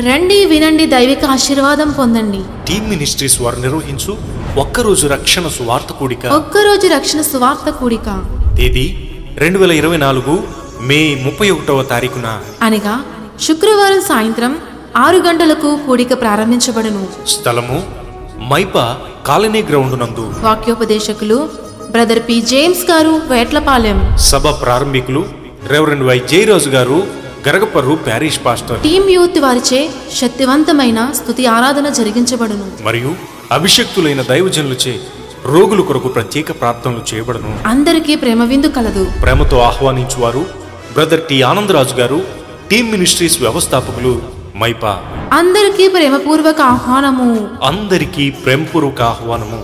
రండి, వినండి, దైవిక ఆశీర్వాదం పొందండి. టీమ్ మినిస్ట్రీస్ వారు నిర్వహించు ఒక్కరోజు రక్షణ సువార్త కూడిక. ఒక్కరోజు రక్షణ సువార్త కూడిక. తేదీ 2024 మే 31వ తారీఖున అనగా శుక్రవారం సాయంత్రం 6 గంటలకు కూడిక ప్రారంభించబడును. స్థలము మైపా కాలనీ గ్రౌండ్ నందు. వాక్యోపదేశకులు బ్రదర్ పి జేమ్స్ గారు, వేట్లపాలెం. సభ ప్రారంభికులు రెవరెండ్ వై జయరాజు గారు, Garagaparru parish pastor. Team youth వారిచే శక్తివంతమైన స్తుతి ఆరాధన జరిగించబడును. మరియు అభిషక్తులైన దైవజనులచే రోగుల కొరకు ప్రత్యేక ప్రార్థనలు చేయబడును. అందరికీ ప్రేమ విందు కలదు. ప్రేమతో ఆహ్వానించువారు బ్రదర్ టి ఆనందరాజు గారు, టీమ్ మినిస్ట్రీస్ వ్యవస్థాపకులు, మైపా. అందరికీ ప్రేమపూర్వక ఆహ్వానము. అందరికీ ప్రేమపూర్వక ఆహ్వానము.